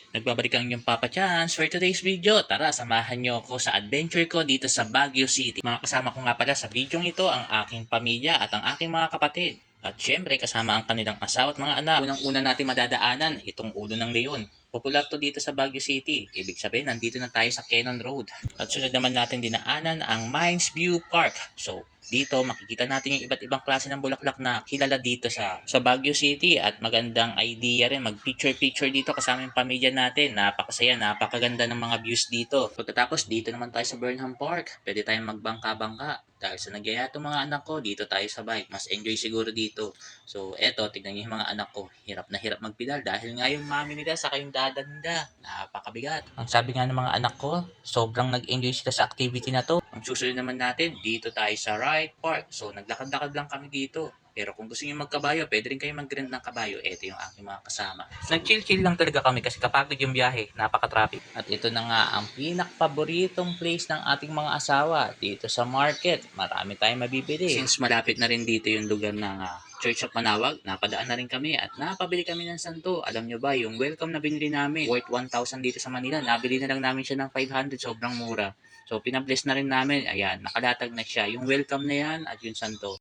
Nagbabalik ang inyong Papa Chance for today's video. Tara, samahan nyo ako sa adventure ko dito sa Baguio City. Mga kasama ko nga pala sa video ito ang aking pamilya at ang aking mga kapatid. At syempre kasama ang kanilang asawa at mga anak. Unang-una natin madadaanan itong Ulo ng Leon. Popular to dito sa Baguio City. Ibig sabihin, nandito na tayo sa Cannon Road. At sunod naman natin dinaanan ang Mines View Park. So, dito makikita natin yung iba't ibang klase ng bulaklak na kilala dito sa Baguio City at magandang idea rin mag-picture dito kasama yung pamilya natin. Napakasaya, napakaganda ng mga views dito. Pagkatapos dito naman tayo sa Burnham Park. Pwede tayong magbangka-bangka. Dahil sa nagyaya itong mga anak ko, dito tayo sa bike. Mas enjoy siguro dito. So, eto, tignan niyo yung mga anak ko. Hirap na hirap magpedal dahil nga yung mami nila sa yung dada nila. Napakabigat. Ang sabi nga ng mga anak ko, sobrang nag-enjoy sila sa activity na to. Ang susunod naman natin, dito tayo sa Ride Park. So, naglakad-lakad lang kami dito. Pero kung gusto niyo magkabayo, pwede rin kayo mag-rent ng kabayo. Ito yung aking mga kasama. Nag-chill-chill lang talaga kami kasi kapagod yung biyahe. Napaka-traffic. At ito na nga ang pinaka-paboritong place ng ating mga asawa dito sa market. Marami tayong mabibili. Since malapit na rin dito yung lugar ng Church of Manawag, napadaan na rin kami at napabili kami ng santo. Alam nyo ba, yung welcome na binili namin, worth 1,000 dito sa Manila, nabili na lang namin siya ng 500, sobrang mura. So, pinabless na rin namin. Ayan, nakalatag na siya. Yung welcome na yan at yung santo.